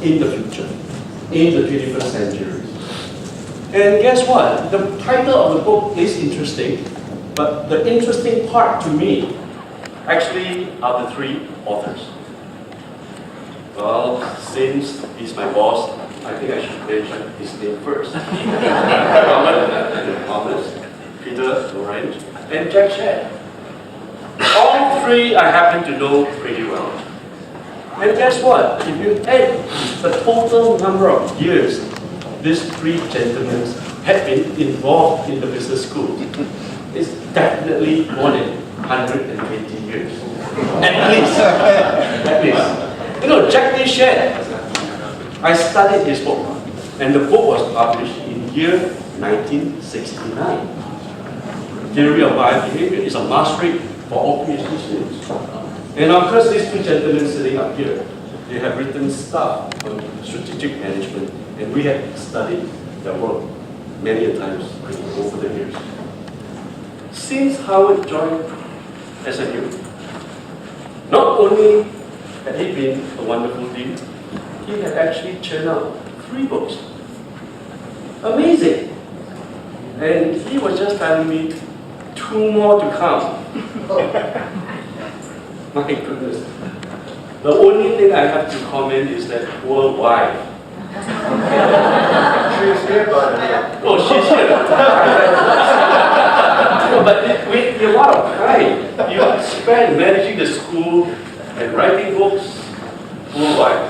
in the future, in the 21st century. And guess what? The title of the book is interesting, but the interesting part to me actually are the three authors. Well, since he's my boss, I think I should mention his name first. Thomas, Peter Lorenz, and Jack Shed. All three I happen to know pretty well. And guess what? If you add the total number of years these three gentlemen have been involved in the business school, it's definitely more than 120 years. At least. At least. You know, Jack Shed, I studied his book, and the book was published in year 1969. Theory of Buyer Behavior is a must read for all PhD students. And of course, these two gentlemen sitting up here, they have written stuff on strategic management, and we have studied their work many a times over the years. Since Howard joined SMU, not only had he been a wonderful dean, he had actually churned out 3 books. Amazing! And he was just telling me 2 more to come. My goodness. The only thing I have to comment is that poor wife. She's here, by the way. Oh, she's here. No, but with a lot of time, you spend managing the school and writing books. Poor wife.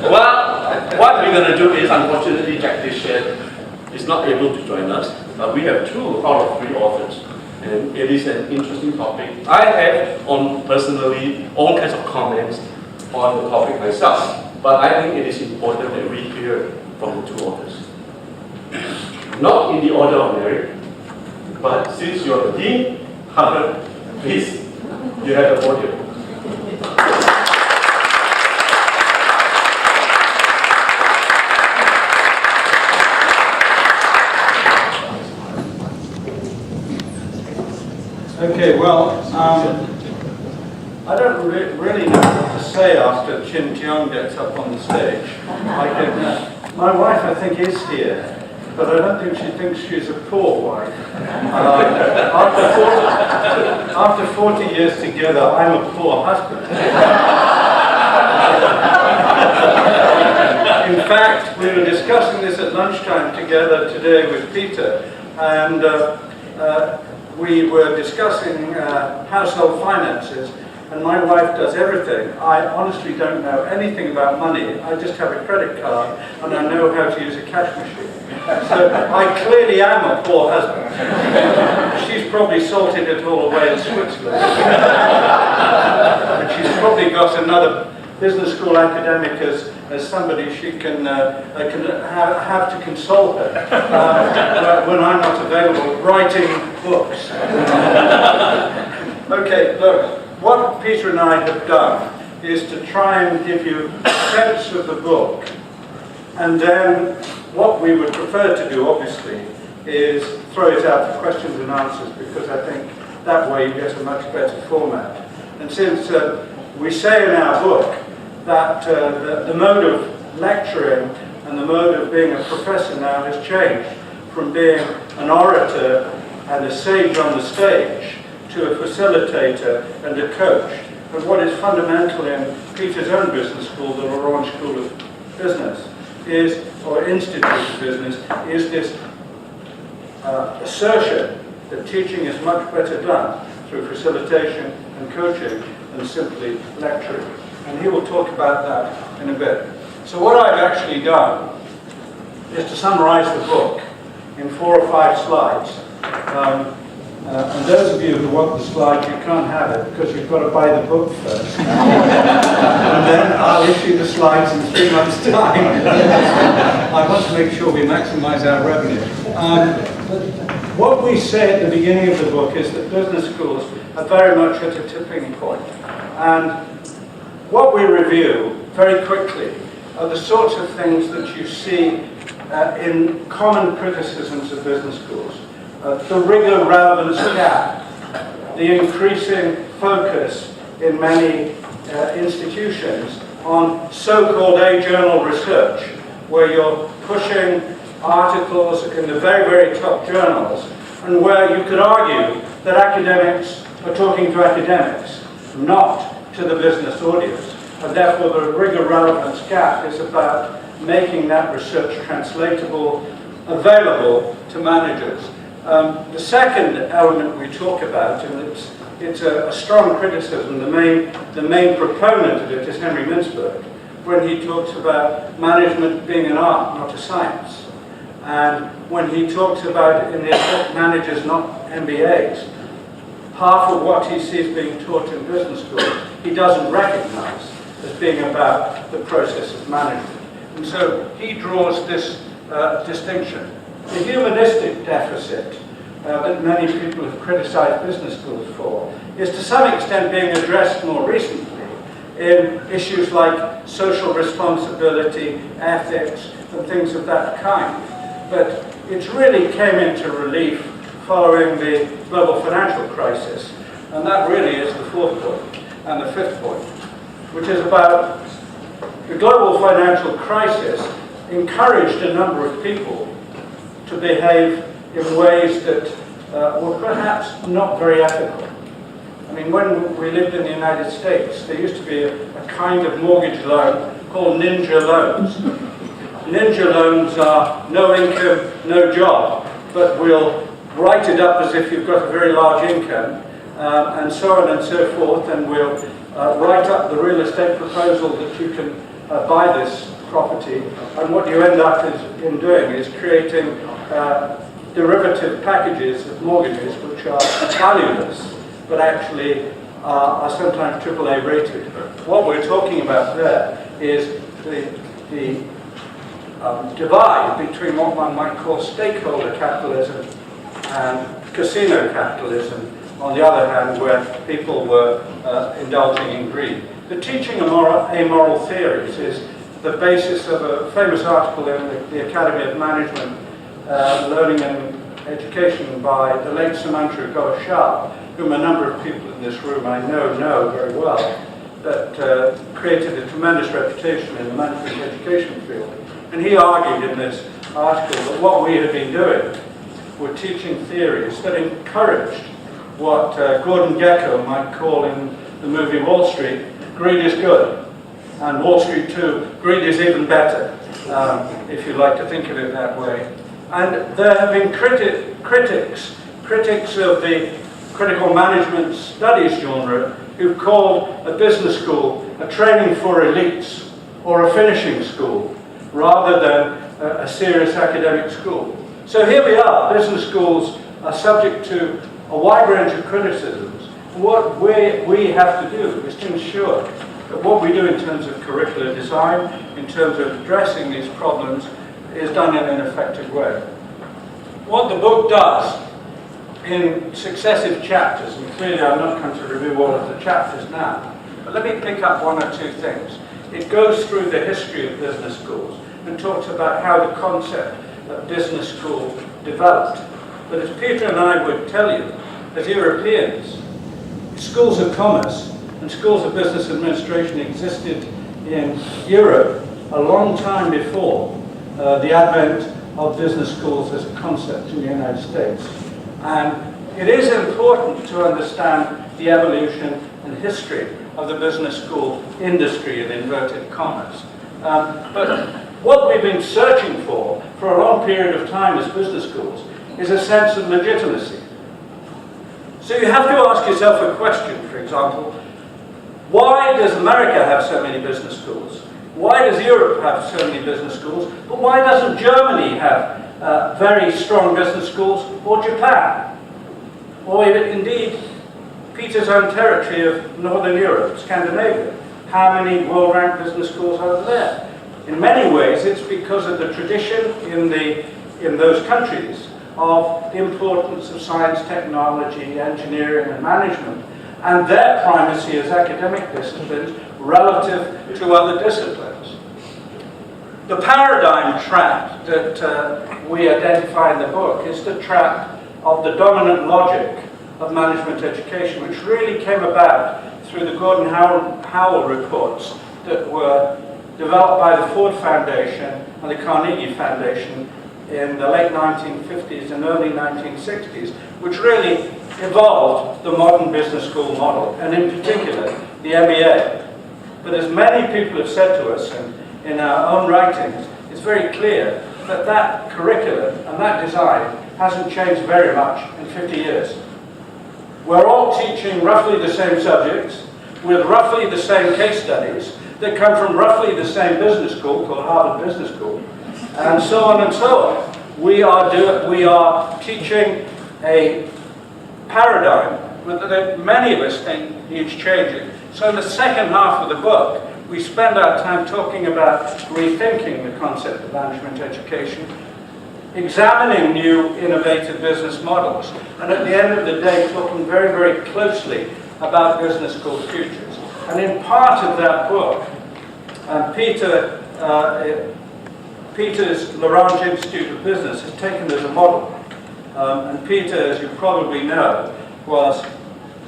Well, what we're going to do is, unfortunately, Jack Shed is not able to join us. We have 2 out of 3 authors. And it is an interesting topic. I have, personally, all kinds of comments on the topic myself, but I think it is important that we hear from the 2 authors. Not in the order of merit, but since you're the dean, Howard, please, you have the podium. Okay, well, I don't really know what to say after Chin Tiong gets up on the stage. My wife, I think, is here, but I don't think she thinks she's a poor wife. After 40 years together, I'm a poor husband. In fact, we were discussing this at lunchtime together today with Peter, and we were discussing household finances, and my wife does everything. I honestly don't know anything about money. I just have a credit card, and I know how to use a cash machine. So I clearly am a poor husband. She's probably salted it all away in Switzerland. And she's probably got another business school academic as somebody she can have to console her when I'm not available writing books. Okay, look, what Peter and I have done is to try and give you a sense of the book, and then what we would prefer to do, obviously, is throw it out for questions and answers, because I think that way you get a much better format. And since we say in our book that the mode of lecturing and the mode of being a professor now has changed from being an orator and a sage on the stage to a facilitator and a coach. But what is fundamental in Peter's own business school, the Orange School of Business, or Institute of Business, is this assertion that teaching is much better done through facilitation and coaching than simply lecturing. And he will talk about that in a bit. So what I've actually done is to summarize the book in 4 or 5 slides. And those of you who want the slides, you can't have it because you've got to buy the book first. And then I'll issue the slides in 3 months' time. I want to make sure we maximize our revenue. What we say at the beginning of the book is that business schools are very much at a tipping point. And what we review very quickly are the sorts of things that you see in common criticisms of business schools. The rigor-relevance gap, the increasing focus in many institutions on so-called A-journal research, where you're pushing articles in the very, very top journals, and where you could argue that academics are talking to academics, not to the business audience. And therefore the rigor relevance gap is about making that research translatable, available to managers. The second element we talk about, and it's a strong criticism, the main proponent of it is Henry Mintzberg, when he talks about management being an art, not a science. And when he talks about in the effect managers, not MBAs, half of what he sees being taught in business schools, he doesn't recognize as being about the process of management. And so he draws this distinction. The humanistic deficit that many people have criticized business schools for is to some extent being addressed more recently in issues like social responsibility, ethics, and things of that kind. But it really came into relief following the global financial crisis, and that really is the fourth point. And the fifth point, which is about the global financial crisis encouraged a number of people to behave in ways that were perhaps not very ethical. I mean, when we lived in the United States, there used to be a kind of mortgage loan called ninja loans. Ninja loans are no income, no job, but we'll write it up as if you've got a very large income, and so on and so forth, and we'll write up the real estate proposal that you can buy this property, and what you end up in doing is creating derivative packages of mortgages which are valueless, but actually are sometimes AAA rated. What we're talking about there is the divide between what one might call stakeholder capitalism and casino capitalism, on the other hand, where people were indulging in greed. The teaching of amoral theories is the basis of a famous article in the Academy of Management, Learning and Education by the late Sumantro Ghoshal, whom a number of people in this room I know very well, that created a tremendous reputation in the management education field. And he argued in this article that what we had been doing were teaching theories that encouraged what Gordon Gekko might call in the movie Wall Street, greed is good. And Wall Street 2, greed is even better, if you like to think of it that way. And there have been critics of the critical management studies genre who've called a business school a training for elites or a finishing school rather than a serious academic school. So here we are, business schools are subject to a wide range of criticisms. And what we have to do is to ensure that what we do in terms of curricular design, in terms of addressing these problems, is done in an effective way. What the book does in successive chapters, and clearly I'm not going to review all of the chapters now, but let me pick up one or two things. It goes through the history of business schools and talks about how the concept of business school developed. But as Peter and I would tell you, as Europeans, schools of commerce and schools of business administration existed in Europe a long time before the advent of business schools as a concept in the United States. And it is important to understand the evolution and history of the business school industry in inverted commas. But what we've been searching for a long period of time as business schools is a sense of legitimacy. So you have to ask yourself a question, for example, why does America have so many business schools? Why does Europe have so many business schools? But why doesn't Germany have very strong business schools, or Japan? Or indeed, Peter's own territory of Northern Europe, Scandinavia. How many world-ranked business schools are there? In many ways, it's because of the tradition in those countries of the importance of science, technology, engineering, and management, and their primacy as academic disciplines relative to other disciplines. The paradigm trap that we identify in the book is the trap of the dominant logic of management education, which really came about through the Gordon Howell reports that were developed by the Ford Foundation and the Carnegie Foundation in the late 1950s and early 1960s, which really evolved the modern business school model, and in particular, the MBA. But as many people have said to us, and in our own writings, it's very clear that that curriculum and that design hasn't changed very much in 50 years. We're all teaching roughly the same subjects, with roughly the same case studies, that come from roughly the same business school, called Harvard Business School, and so on and so on. We are teaching a paradigm that many of us think needs changing. So in the second half of the book, we spend our time talking about rethinking the concept of management education, examining new innovative business models, and at the end of the day, talking very, very closely about business school futures. And in part of that book, Peter's L'Orange Institute of Business is taken as a model. And Peter, as you probably know, was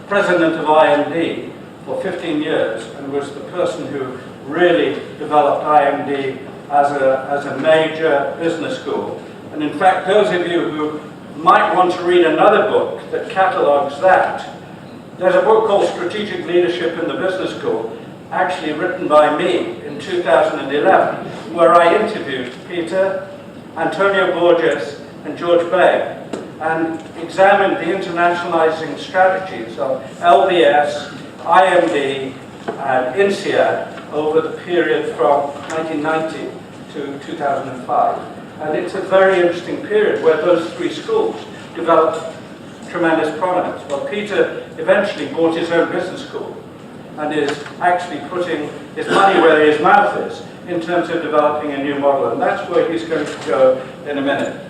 president of IMD for 15 years and was the person who really developed IMD as a major business school. And in fact, those of you who might want to read another book that catalogues that, there's a book called Strategic Leadership in the Business School, actually written by me in 2011, where I interviewed Peter, Antonio Borges, and George Bay, and examined the internationalizing strategies of LBS, IMD, and INSEAD over the period from 1990 to 2005. And it's a very interesting period where those three schools developed tremendous prominence. Well, Peter eventually bought his own business school and is actually putting his money where his mouth is in terms of developing a new model, and that's where he's going to go in a minute.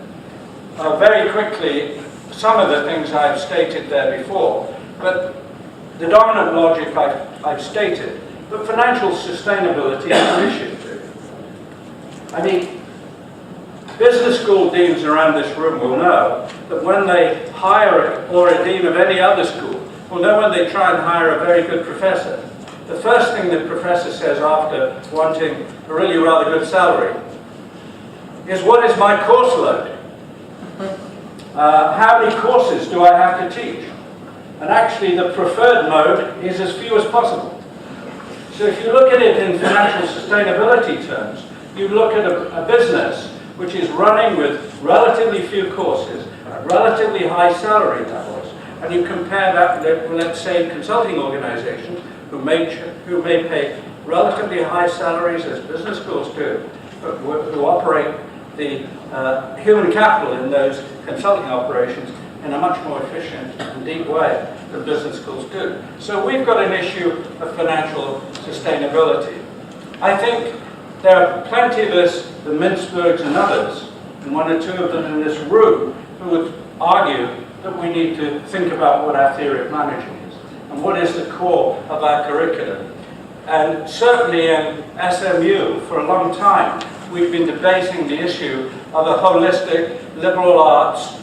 Very quickly, some of the things I've stated there before, but the dominant logic I've stated, but financial sustainability is an issue too. I mean, business school deans around this room will know that when they hire or a dean of any other school, will know when they try and hire a very good professor, the first thing the professor says after wanting a really rather good salary is, what is my course load? How many courses do I have to teach? And actually the preferred mode is as few as possible. So if you look at it in financial sustainability terms, you look at a business which is running with relatively few courses, relatively high salary levels, and you compare that with, let's say, consulting organizations who may pay relatively high salaries, as business schools do, but who operate the human capital in those consulting operations in a much more efficient and deep way than business schools do. So we've got an issue of financial sustainability. I think there are plenty of us, the Mintzbergs and others, and one or two of them in this room, who would argue that we need to think about what our theory of managing is and what is the core of our curriculum. And certainly in SMU, for a long time, we've been debating the issue of a holistic, liberal arts,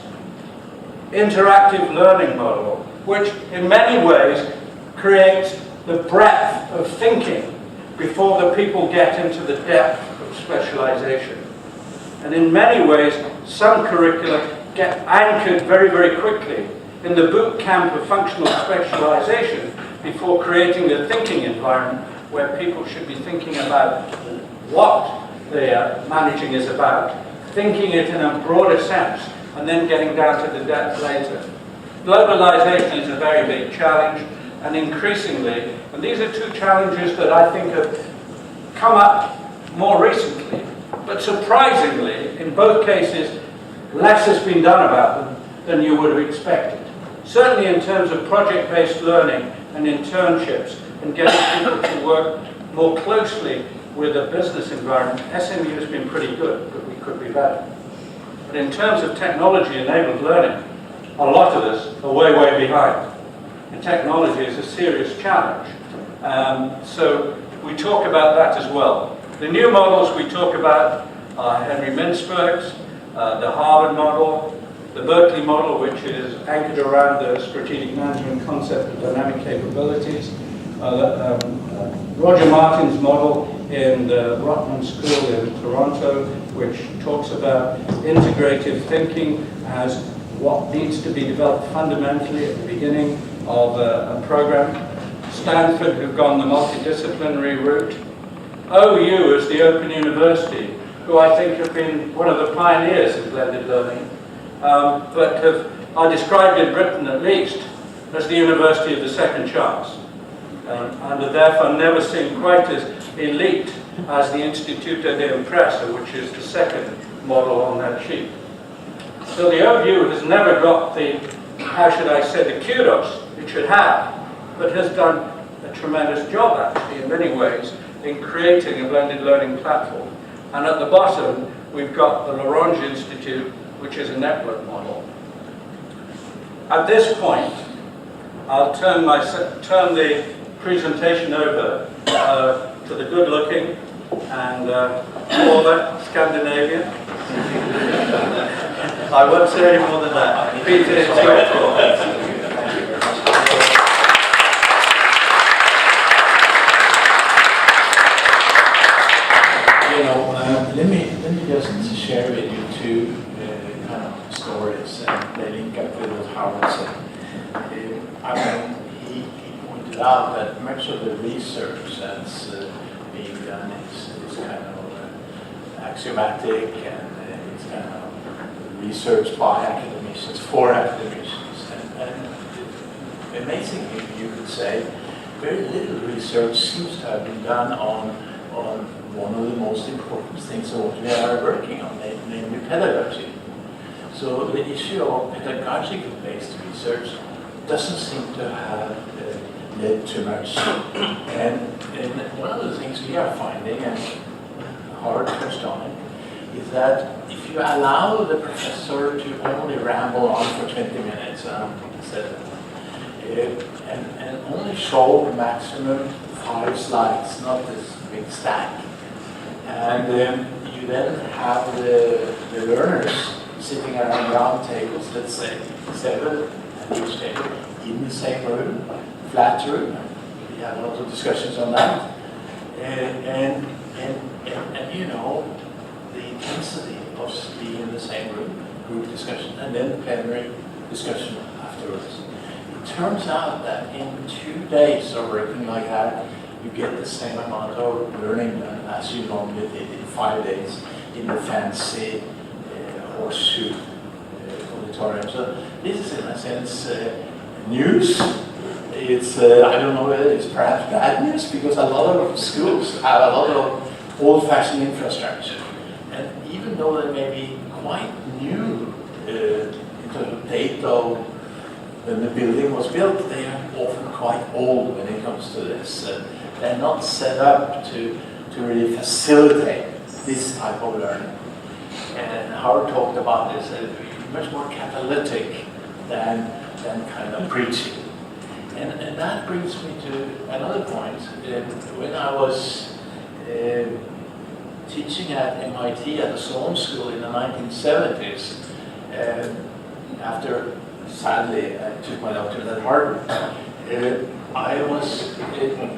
interactive learning model, which in many ways creates the breadth of thinking before the people get into the depth of specialization. And in many ways, some curricula get anchored very, very quickly in the boot camp of functional specialization before creating a thinking environment where people should be thinking about what their managing is about, thinking it in a broader sense, and then getting down to the depth later. Globalization is a very big challenge, and increasingly, and these are two challenges that I think have come up more recently, but surprisingly, in both cases, less has been done about them than you would have expected. Certainly in terms of project-based learning and internships and getting people to work more closely with a business environment, SMU has been pretty good, but we could be better. But in terms of technology-enabled learning, a lot of us are way, way behind. And technology is a serious challenge. So we talk about that as well. The new models we talk about are Henry Mintzberg's, the Harvard model, the Berkeley model, which is anchored around the strategic management concept of dynamic capabilities, Roger Martin's model in the Rotman School in Toronto, which talks about integrative thinking as what needs to be developed fundamentally at the beginning of a program. Stanford have gone the multidisciplinary route. OU is the Open University, who I think have been one of the pioneers of blended learning, but are described in Britain at least as the University of the Second Chance, and are therefore never seen quite as elite as the Instituto de Empresa, which is the second model on that sheet. So the OU has never got the, how should I say, the kudos it should have, but has done a tremendous job actually in many ways in creating a blended learning platform. And at the bottom, we've got the Larange Institute, which is a network model. At this point, I'll turn the presentation over to the good-looking and former Scandinavian. I won't say any more than that. Peter, it's your floor. Let me just share with you two kind of stories, and they link up with what Howard said. He pointed out that much of the research that's being done is kind of axiomatic, and it's kind of research by academicians for academicians. And amazingly, you could say, very little research seems to have been done on one of the most important things of what we are working on, namely pedagogy. So the issue of pedagogical-based research doesn't seem to have led to much. And one of the things we are finding, and Howard touched on it, is that if you allow the professor to only ramble on for 20 minutes and only show maximum 5 slides, not this big stack, and you then have the learners sitting around round tables, let's say 7 at each table, in the same room, flat room. We had a lot of discussions on that. And you know, the intensity of being in the same room, group discussion, and then plenary discussion afterwards. It turns out that in 2 days of working like that, you get the same amount of learning done as you normally did in 5 days in the fancy horseshoe auditorium. So this is in a sense news. It's, I don't know whether it's perhaps bad news, because a lot of schools have a lot of old-fashioned infrastructure. And even though they may be quite new in terms of date of when the building was built, they are often quite old when it comes to this. They're not set up to really facilitate this type of learning. And Howard talked about this as much more catalytic than kind of preaching. And that brings me to another point. When I was teaching at MIT at the Sloan School in the 1970s, after, sadly, I took my doctorate at Harvard, I was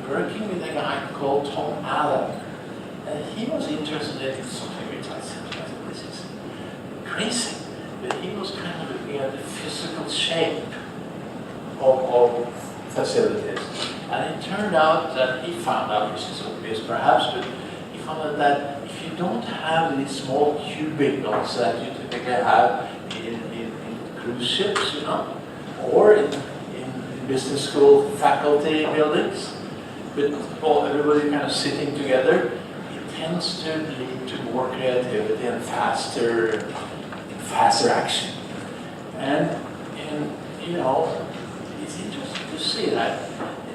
working with a guy called Tom Allen. And he was interested in something which I said, this is crazy. But he was kind of looking at the physical shape of facilities. And it turned out that he found out, which is obvious perhaps, but he found out that if you don't have these small cubicles that you typically have in cruise ships, you know, or in business school faculty buildings, with everybody kind of sitting together, it tends to lead to more creativity and faster action. And you know, it's interesting to see that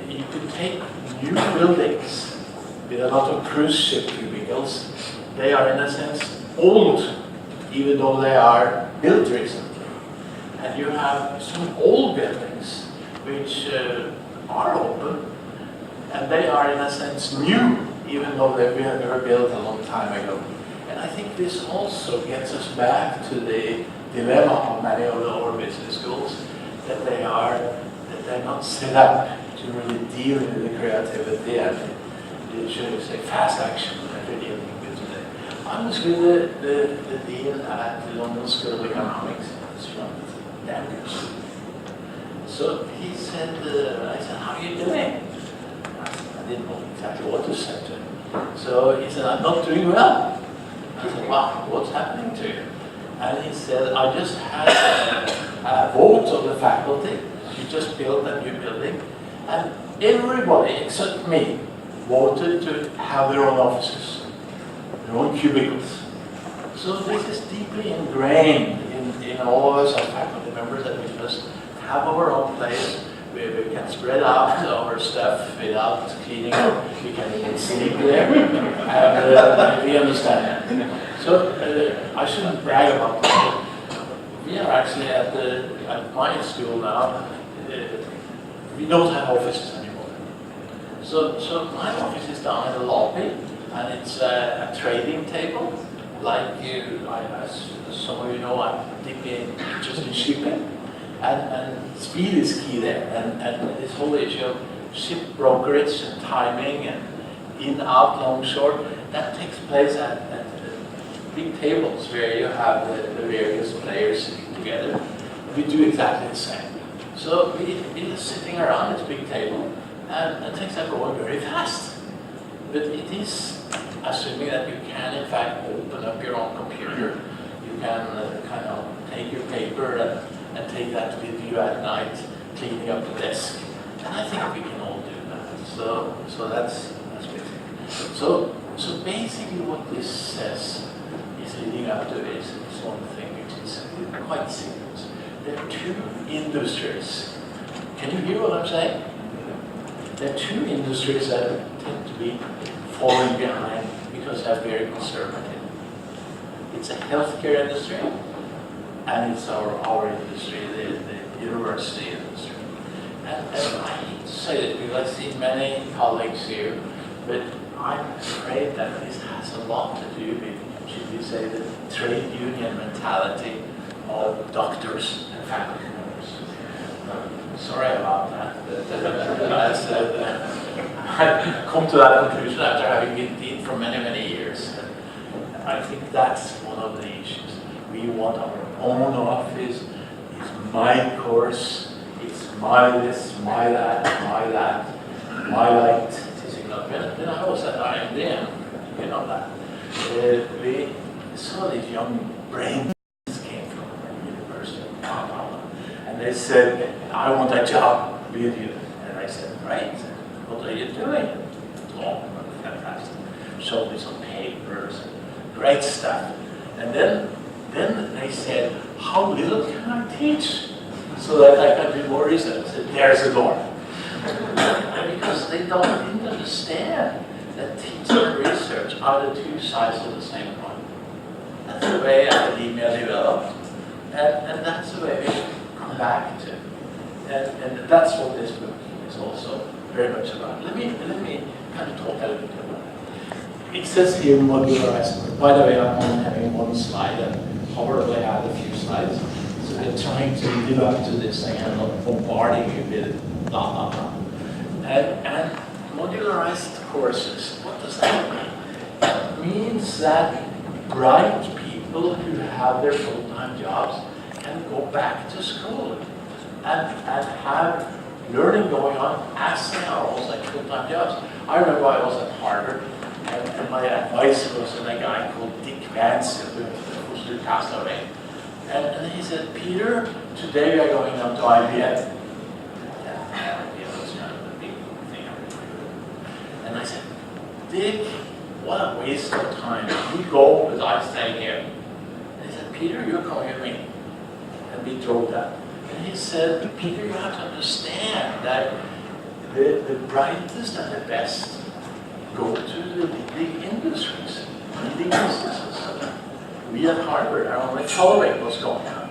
you could take new buildings with a lot of cruise ship cubicles. They are in a sense old, even though they are built recently. And you have some old buildings which are open, and they are in a sense new, even though they were built a long time ago. And I think this also gets us back to the dilemma of many of the lower business schools, that they're not set up to really deal with the creativity and, should we say, fast action that we're dealing with today. I was with the dean at the London School of Economics. It's one of the damn good students. So he said, I said, how are you doing? I didn't know exactly what to say to him. So he said, I'm not doing well. I said, wow, what's happening to you? And he said, I just had a vote of the faculty. We just built a new building. And everybody except me voted to have their own offices, their own cubicles. So this is deeply ingrained in all of us as faculty members that we just have our own place where we can spread out our stuff without cleaning up. We can even sleep there, and we understand that. So I shouldn't brag about that. We are actually at my school now. We don't have offices anymore. So my office is down in the lobby, and it's a trading table. Like as some of you know, I'm deeply interested in shipping. And speed is key there, and this whole issue of ship brokerage and timing and in, out, long, short, that takes place at big tables where you have the various players sitting together. We do exactly the same. So we're just sitting around this big table, and things are going very fast. But it is assuming that you can, in fact, open up your own computer. You can kind of take your paper and take that with you at night, cleaning up the desk. And I think we can all do that. So that's basic. So basically what this says is leading up to is one thing which is quite serious. There are two industries. Can you hear what I'm saying? There are two industries that tend to be falling behind because they're very conservative. It's a healthcare industry, and it's our industry, the university industry. And I hate to say it because I see many colleagues here, but I'm afraid that this has a lot to do with, should we say, the trade union mentality of doctors and faculty members. Sorry about that. I've come to that conclusion after having been dean for many, many years. I think that's one of the issues. We want our own office. It's my course. It's my this, my that, my light. When I was at IMD, you know that, we saw these young brains came from the University of Kampala, and they said, I want a job with you. And I said, right, what are you doing? Oh, fantastic. Showed me some papers, great stuff. And then they said, how little can I teach? So that I can do more research. I said, there's a door. Because they don't understand that teaching and research are the two sides of the same coin. That's the way academia developed, and that's the way we come back to. And that's what this book is also very much about. Let me kind of talk a little bit about it. It says here modularized. By the way, I'm only having one slide, and probably have a few slides. So we're trying to live up to this thing and not bombarding you with blah, blah, blah. And modularized courses, what does that mean? It means that bright people who have their full-time jobs can go back to school and have learning going on as they are also at full-time jobs. I remember I was at Harvard, and my advisor was a guy called Dick Vance, who passed away. And he said, Peter, today we are going up to IBM. And I said, Dick, what a waste of time. You go, but I stay here. And he said, Peter, you're coming with me. And we drove that. And he said, Peter, you have to understand that the brightest and the best go to the big industries, leading businesses. We at Harvard are only following what's going on.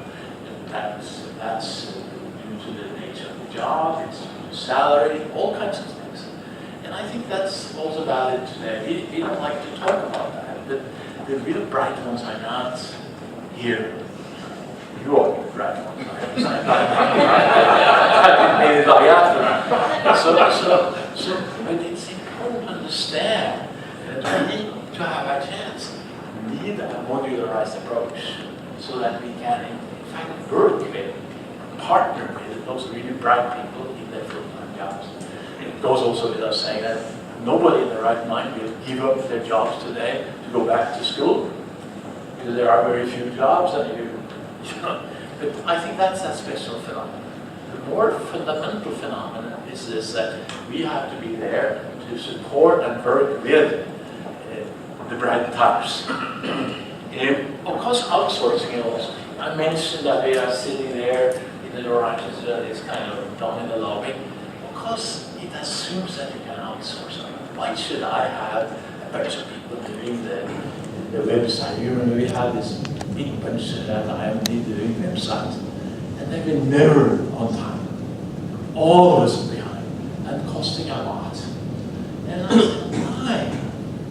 That's due to the nature of the job, it's due to salary, all kinds of things. And I think that's also valid today. We don't like to talk about that, but the real bright ones are not here. You are the bright ones. So but it's important to understand that we need to have a chance. We need a modularized approach so that we can, in fact, work with, partner with those really bright people in their full-time jobs. It goes also without saying that nobody in their right mind will give up their jobs today to go back to school, because there are very few jobs, and you know. But I think that's a special phenomenon. The more fundamental phenomenon is this, that we have to be there to support and work with the bright types. Of course, outsourcing also. I mentioned that we are sitting there in the garages, it's kind of down in the lobby. Of course, it assumes that you can outsource. Why should I have a bunch of people doing the website? You remember we had this big bunch that I am doing websites, and they were never on time. Always behind, and costing a lot. And I said, why?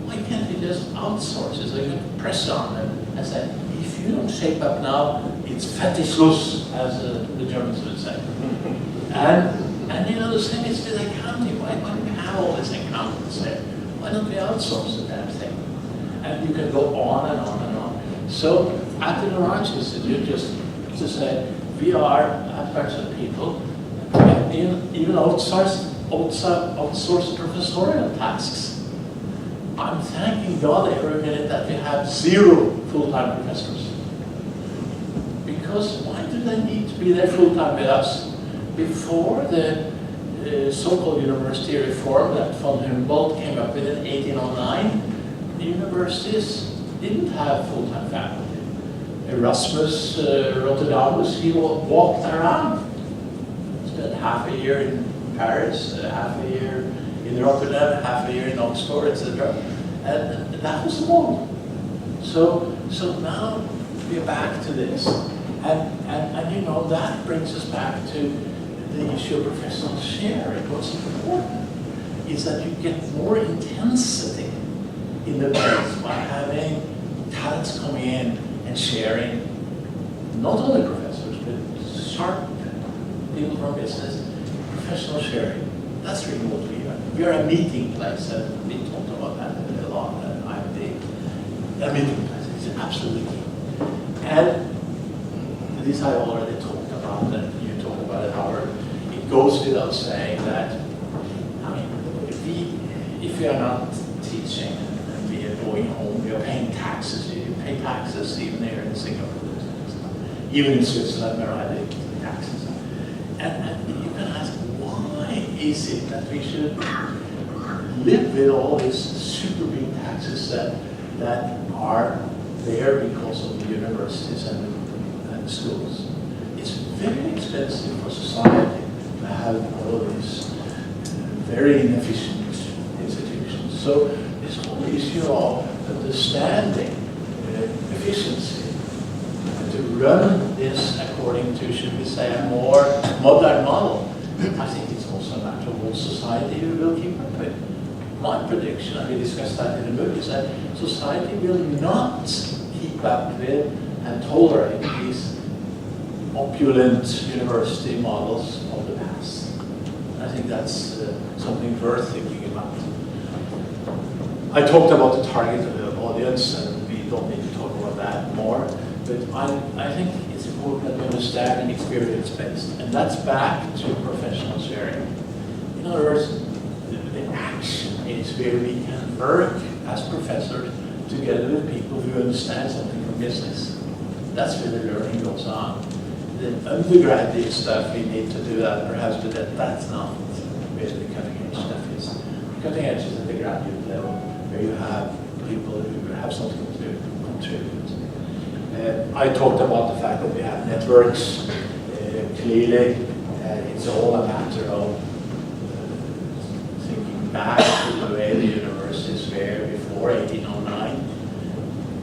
Why can't we just outsource it? So you can press on them and say, if you don't shape up now, it's fertig Schluss, as the Germans would say. And you know, the same is with accounting. Why do we have all these accountants there? Why don't we outsource the damn thing? And you can go on and on and on. So at the Orange Institute, just to say, we are a bunch of people, even outsource professorial tasks. I'm thanking God every minute that we have 0 full-time professors. Because why do they need to be there full-time with us? Before the so-called university reform that von Humboldt came up with in 1809, the universities didn't have full-time faculty. Erasmus Rotterdamus, he walked around. Spent half a year in Paris, half a year in Rotterdam, half a year in Oxford, etc. And that was the model. So now we're back to this. And you know, that brings us back to the issue of professional sharing. What's important is that you get more intensity in the place by having talents coming in and sharing, not only professors, but sharp people from business, professional sharing. That's really what we are. We are a meeting place, and we talked about that a lot at IMD. A meeting place, it's absolutely key. And this I already talked about, and you talked about it, Howard. It goes without saying that, I mean, if we are not teaching and we are going home, we are paying taxes. You pay taxes even here in Singapore, even in Switzerland where I live, taxes. And you can ask, why is it that we should live with all these super big taxes that are there because of the universities and the schools? It's very expensive for society to have all of these very inefficient institutions. So this whole issue of understanding efficiency and to run this according to, should we say, a more modern model, I think it's also a matter of what society will keep up with. My prediction, and we discussed that in the book, is that society will not keep up with and tolerate these opulent university models of the past. And I think that's something worth thinking about. I talked about the target audience, and we don't need to talk about that more, but I think it's important that we understand experience-based, and that's back to professional sharing. In other words, the action is where we can work as professors together with people who understand something from business. That's where the learning goes on. The undergraduate stuff, we need to do that perhaps, but that's not where the cutting edge stuff is. Cutting edge is at the graduate level, where you have people who have something to contribute. I talked about the fact that we have networks. Clearly, it's all a matter of thinking back to the way the universities were before 1809.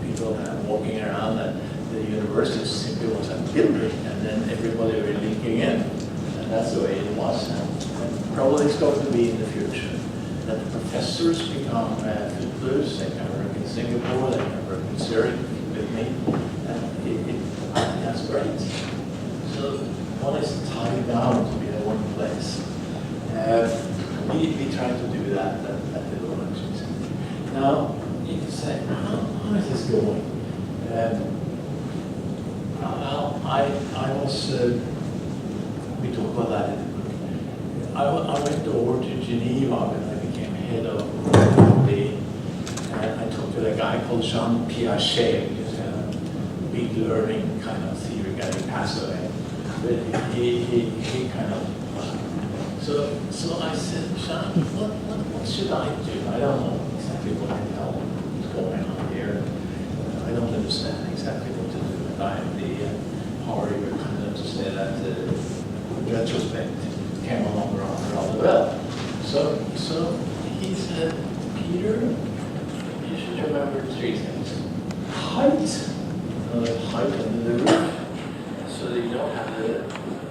People walking around, and the university simply was a building, and then everybody were linking in. And that's the way it was. And probably it's going to be in the future. That the professors become footloose, they can work in Singapore, they can work in Zurich with me. And I think that's great. So one is tied down to be in one place. trying to do that at the launch. Now, you can say, how is this going? Well, I was, we talk about that in the book. I went over to Geneva when I became head of the, and I talked to a guy called Jean Piaget, who's a big learning kind of theory guy. He passed away. But he kind of, so I said, Jean, what should I do? I don't know exactly what the hell is going on here. I don't understand exactly what to do. And I have the power of kind of to say that retrospect came along rather well. So he said, Peter, you should remember 3 things. Height, height under the roof, so that you don't have the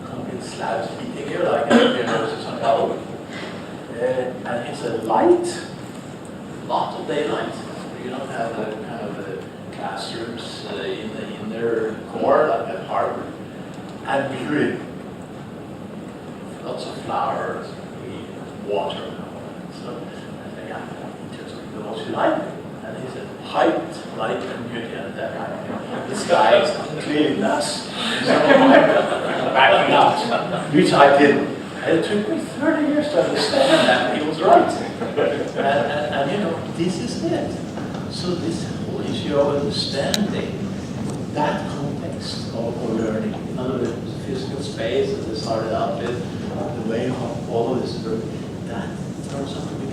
concrete slabs beating you like your nose is on hell. And he said, light, lot of daylight. You don't have the kind of classrooms in the inner core like at Harvard. And green. Lots of flowers, water. So I said, yeah, interesting. What would you like? And he said, height, light, and beauty. And this guy is clearly nuts. Backing out, which I didn't. And it took me 30 years to understand that he was right. And you know, this is it. So this whole issue of understanding that context of learning, in other words, physical space, as it started out with, the way how all of this works, that turns out to be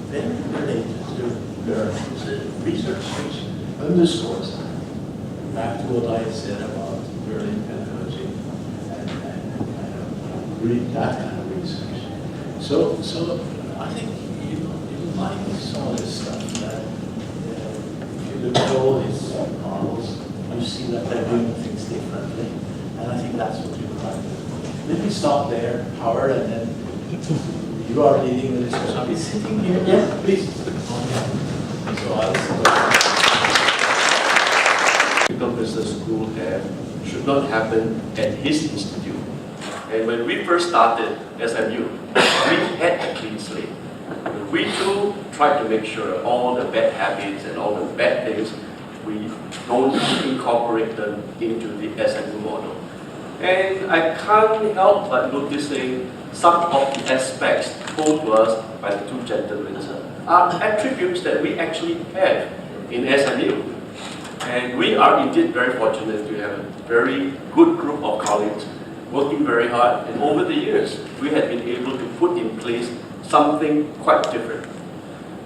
very related to learning. So research which underscores that. Back to what I said about Berlin pedagogy and kind of read that kind of research. So I think you like some of this stuff that if you look at all these models, you see that they're doing things differently. And I think that's what you try to do. Let me stop there, Howard, and then you are leading the discussion. I'll be sitting here. Yes, please. Okay. So I'll business school should not happen at his institute. And when we first started SMU, we had a clean slate. We too tried to make sure all the bad habits and all the bad things, we don't incorporate them into the SMU model. And I can't help but noticing some of the aspects told to us by the 2 gentlemen are attributes that we actually have in SMU. And we are indeed very fortunate to have a very good group of colleagues working very hard. And over the years, we have been able to put in place something quite different.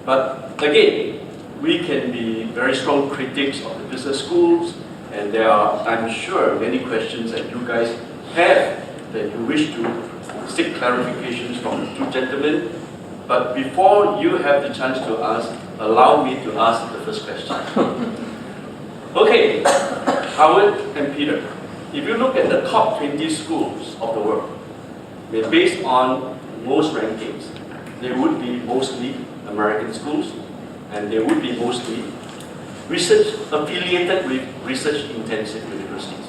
But again, we can be very strong critics of the business schools. And there are, I'm sure, many questions that you guys have that you wish to seek clarifications from the 2 gentlemen. But before you have the chance to ask, allow me to ask the first question. Okay, Howard and Peter, if you look at the top 20 schools of the world, they're based on most rankings. They would be mostly American schools, and they would be mostly research affiliated with research-intensive universities.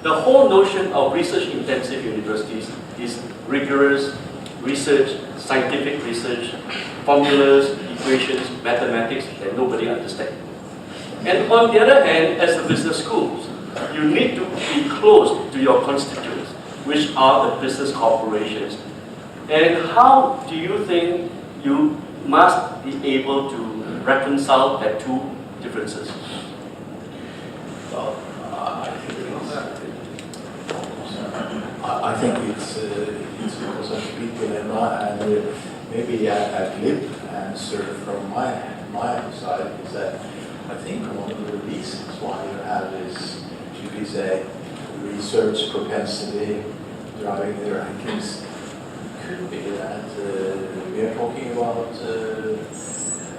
The whole notion of research-intensive universities is rigorous research, scientific research, formulas, equations, mathematics that nobody understands. And on the other hand, as a business schools, you need to be close to your constituents, which are the business corporations. And how do you think you must be able to reconcile the 2 differences? Well, I think it's because of the big dilemma, and maybe a glib answer from my side is that I think one of the reasons why you have this, should we say, research propensity driving the rankings could be that we are talking about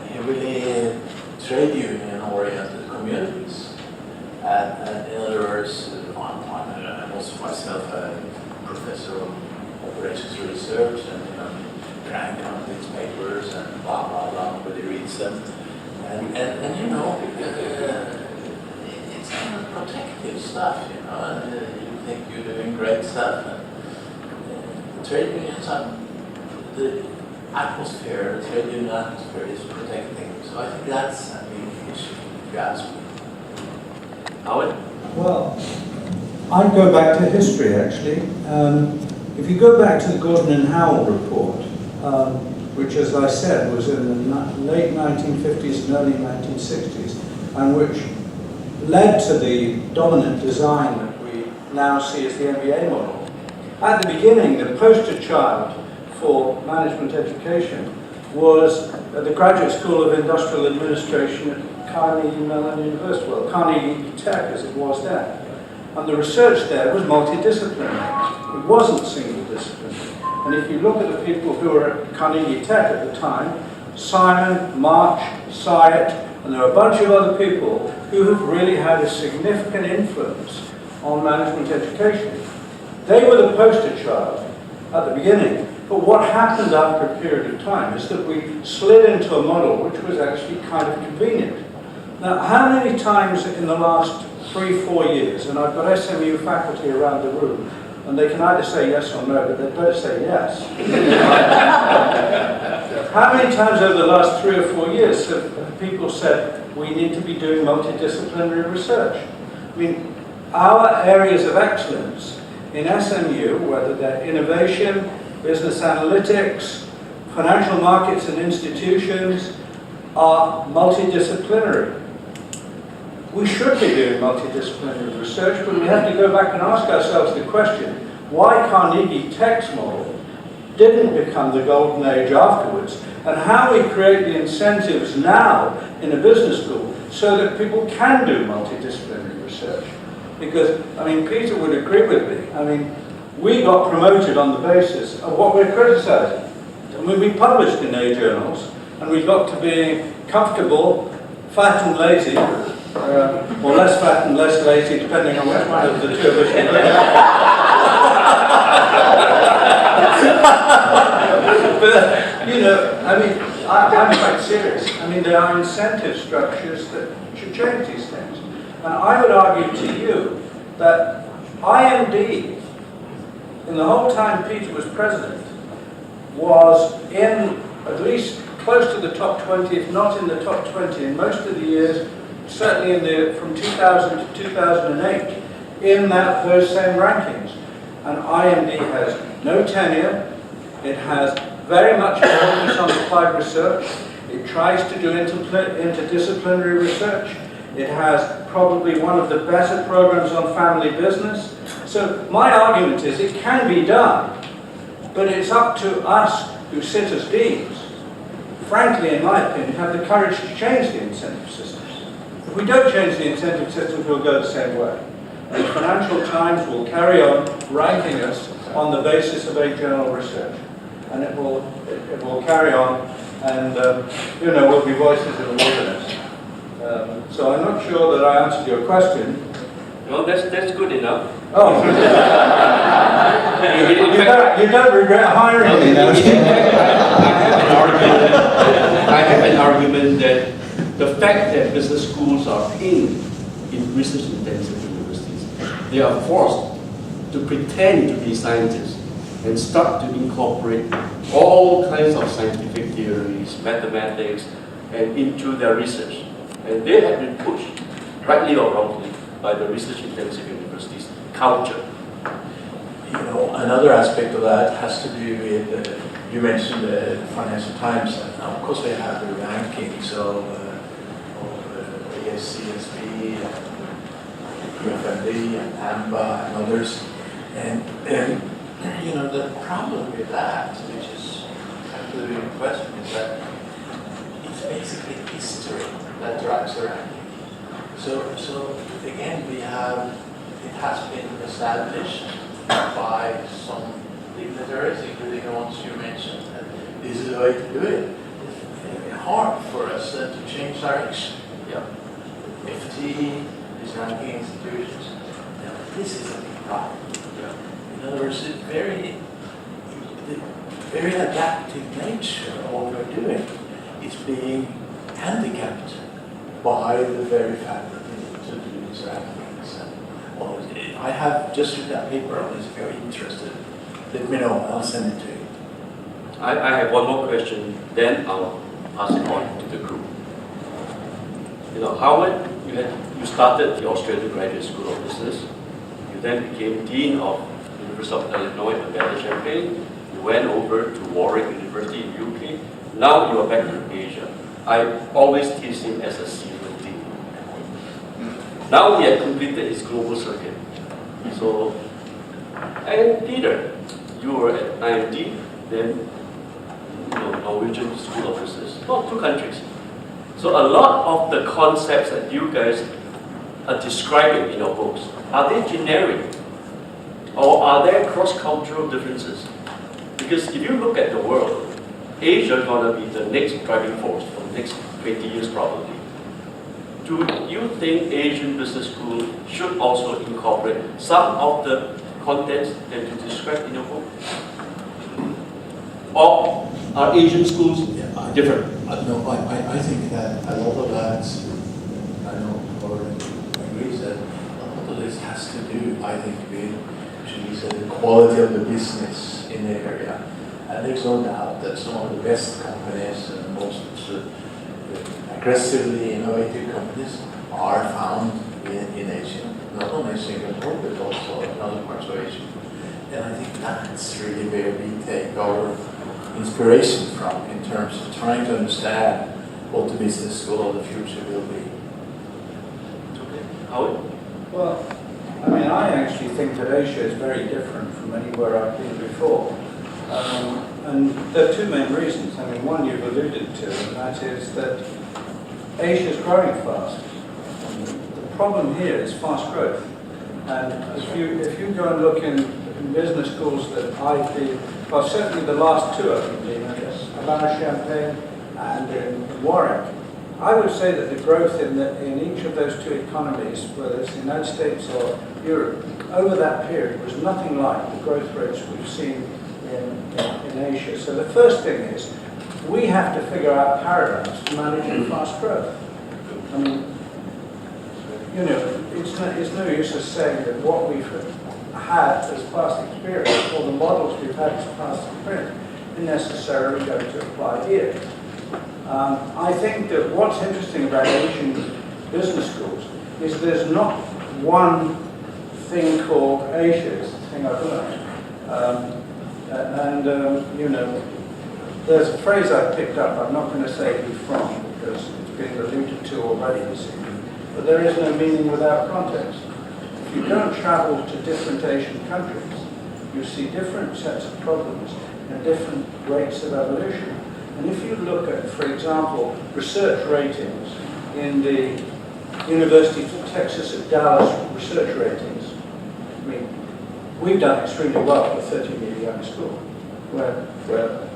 heavily trade union-oriented communities. And in other words, I'm also myself a professor of operations research, and rank on these papers and blah blah blah, nobody reads them. And you know, it's kind of protective stuff, you know, and you think you're doing great stuff. And the trade unions the atmosphere, the trade union atmosphere is protecting. So I think that's a big issue, if you ask me. Howard? Well, I'd go back to history, actually. If you go back to the Gordon and Howell report, which, as I said, was in the late 1950s and early 1960s, and which led to the dominant design that we now see as the MBA model. At the beginning, the poster child for management education was at the Graduate School of Industrial Administration at Carnegie Mellon University, well, Carnegie Tech as it was then. And the research there was multidisciplinary. It wasn't single disciplinary. And if you look at the people who were at Carnegie Tech at the time, Simon, March, Syed, and there are a bunch of other people who have really had a significant influence on management education. They were the poster child at the beginning. But what happened after a period of time is that we slid into a model which was actually kind of convenient. Now, how many times in the last 3-4 years, and I've got SMU faculty around the room, and they can either say yes or no, but they'd better say yes. How many times over the last 3 or 4 years have people said, we need to be doing multidisciplinary research? I mean, our areas of excellence in SMU, whether they're innovation, business analytics, financial markets and institutions, are multidisciplinary. We should be doing multidisciplinary research, but we have to go back and ask ourselves the question, why Carnegie Tech's model didn't become the golden age afterwards, and how we create the incentives now in a business school so that people can do multidisciplinary research. Because, I mean, Peter would agree with me. I mean, we got promoted on the basis of what we're criticizing. I mean, we published in A journals, and we got to be comfortable, fat and lazy, or less fat and less lazy, depending on which one of the two of us you look at. But, you know, I mean, I'm quite serious. I mean, there are incentive structures that should change these things. And I would argue to you that IMD, in the whole time Peter was president, was in at least close to the top 20, if not in the top 20, in most of the years, certainly in the, from 2000 to 2008, in those same rankings. And IMD has no tenure, it has very much focus on applied research, it tries to do interdisciplinary research, it has probably one of the better programs on family business. So my argument is it can be done, but it's up to us who sit as deans, frankly, in my opinion, have the courage to change the incentive systems. If we don't change the incentive systems, we'll go the same way. And the Financial Times will carry on ranking us on the basis of a journal research. And it will carry on, and you know, we'll be voices in the wilderness. So I'm not sure that I answered your question. No, that's good enough. Oh. you don't regret hiring me now. I have an argument that the fact that business schools are in research-intensive universities, they are forced to pretend to be scientists and start to incorporate all kinds of scientific theories, mathematics, and into their research. And they have been pushed, rightly or wrongly, by the research-intensive universities culture. You know, another aspect of that has to do with, you mentioned the Financial Times, and of course they have the rankings of CSP, UFMD, and AMBA, and others. And you know, the problem with that, which is actually the question, is that it's basically history that drives the ranking. So again, it has been established by some dignitaries, including the ones you mentioned, and this is the way to do it. It's very hard for us to change direction. Yeah. FT, these ranking institutions, this is a big problem. In other words, the very adaptive nature of what we're doing is being handicapped by the very fact that we need to do these rankings. Well, I have just written a paper on this if you're interested. Let me know, I'll send it to you. I have one more question, then I'll pass it on to the group. You know, Howard, you started the Australian Graduate School of Business. You then became Dean of University of Illinois at Champaign. You went over to Warwick University in UK. Now you are back in Asia. I always tease him as a senior dean. Now he had completed his global circuit. So, and Peter, you were at IMD, then Norwegian School of Business. Well, 2 countries. So a lot of the concepts that you guys are describing in your books, are they generic? Or are there cross-cultural differences? Because if you look at the world, Asia is going to be the next driving force for the next 20 years probably. Do you think Asian business school should also incorporate some of the contents that you described in your book? Or are Asian schools different? No, I think that a lot of that, I know Gordon agrees that a lot of this has to do, I think, with, should we say, the quality of the business in the area. And there's no doubt that some of the best companies and most aggressively innovative companies are found in Asia, not only Singapore, but also in other parts of Asia. And I think that's really where we take our inspiration from in terms of trying to understand what the business school of the future will be. Okay. Howard? Well, I mean, I actually think that Asia is very different from anywhere I've been before. And there are 2 main reasons. I mean, one you've alluded to, and that is that Asia is growing fast. The problem here is fast growth. And if you go and look in business schools that I've been, well, certainly the last 2 I've been, I guess, Champaign and in Warwick, I would say that the growth in each of those 2 economies, whether it's the United States or Europe, over that period was nothing like the growth rates we've seen in Asia. So the first thing is, we have to figure out paradigms for managing fast growth. I mean, you know, it's no use us saying that what we've had as past experience, or the models we've had as past experience, are necessarily going to apply here. I think that what's interesting about Asian business schools is there's not one thing called Asia, is the thing I've learned. You know, there's a phrase I picked up, I'm not going to say who from, because it's been alluded to already this evening, but there is no meaning without context. If you don't travel to different Asian countries, you see different sets of problems and different rates of evolution. And if you look at, for example, research ratings in the University of Texas at Dallas research ratings, I mean, we've done extremely well for a 13-year young school. We're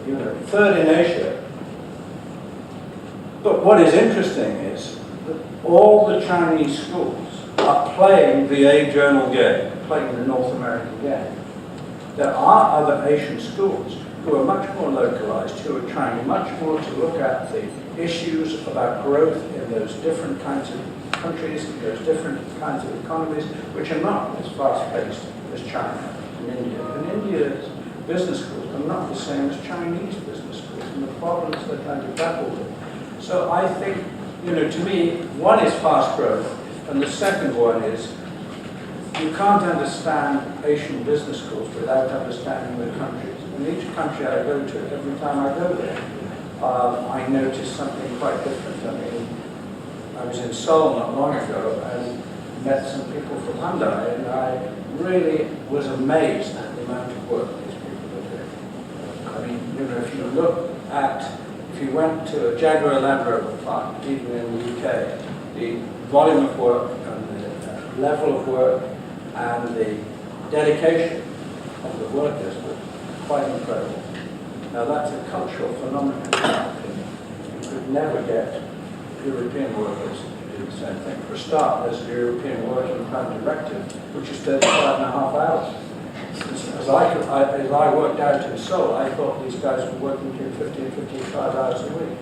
you know, 3rd in Asia. But what is interesting is that all the Chinese schools are playing the A-journal game, playing the North American game. There are other Asian schools who are much more localized, who are trying much more to look at the issues about growth in those different kinds of countries, in those different kinds of economies, which are not as fast-paced as China and India. And India's business schools are not the same as Chinese business schools, and the problems they're trying to grapple with. So I think, you know, to me, one is fast growth, and the second one is you can't understand Asian business schools without understanding the countries. In each country I go to, every time I go there, I notice something quite different. I mean, I was in Seoul not long ago and met some people from Hyundai, and I really was amazed at the amount of work these people are doing. I mean, you know, if you went to a Jaguar Land Rover plant, even in the UK, the volume of work and the level of work and the dedication of the workers was quite incredible. Now that's a cultural phenomenon in my opinion. You could never get European workers to do the same thing. For a start, there's the European Working Plan Directive, which is 35.5 hours. As I worked out in Seoul, I thought these guys were working between 50 and 55 hours a week.